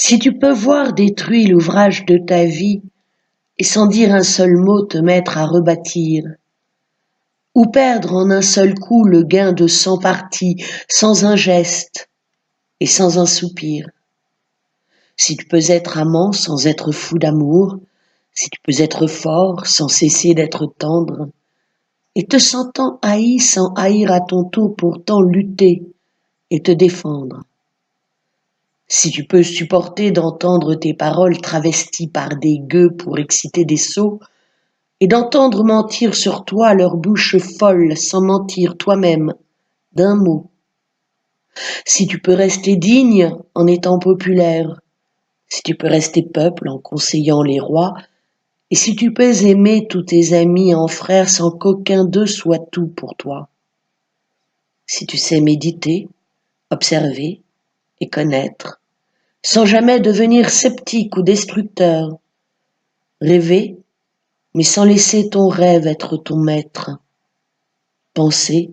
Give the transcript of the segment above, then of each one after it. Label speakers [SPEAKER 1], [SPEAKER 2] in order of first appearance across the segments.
[SPEAKER 1] Si tu peux voir détruit l'ouvrage de ta vie, et sans dire un seul mot te mettre à rebâtir, ou perdre en un seul coup le gain de 100 parties, sans un geste et sans un soupir. Si tu peux être amant sans être fou d'amour, si tu peux être fort sans cesser d'être tendre, et te sentant haï sans haïr à ton tour pourtant lutter et te défendre. Si tu peux supporter d'entendre tes paroles travesties par des gueux pour exciter des sots, et d'entendre mentir sur toi leur bouche folle sans mentir toi-même d'un mot. Si tu peux rester digne en étant populaire, si tu peux rester peuple en conseillant les rois, et si tu peux aimer tous tes amis en frères sans qu'aucun d'eux soit tout pour toi. Si tu sais méditer, observer et connaître, sans jamais devenir sceptique ou destructeur, rêver, mais sans laisser ton rêve être ton maître, penser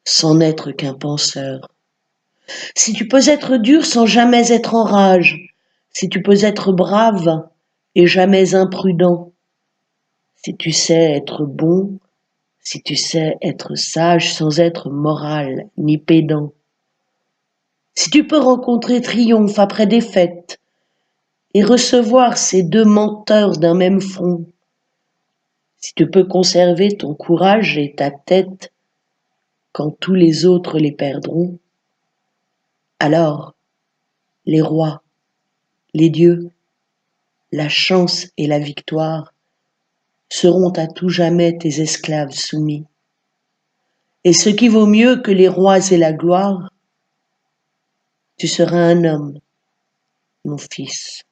[SPEAKER 1] sans n'être qu'un penseur. Si tu peux être dur sans jamais être en rage, si tu peux être brave et jamais imprudent, si tu sais être bon, si tu sais être sage sans être moral ni pédant, si tu peux rencontrer triomphe après défaite et recevoir ces deux menteurs d'un même front, si tu peux conserver ton courage et ta tête quand tous les autres les perdront, alors les rois, les dieux, la chance et la victoire seront à tout jamais tes esclaves soumis. Et ce qui vaut mieux que les rois et la gloire, tu seras un homme, mon fils.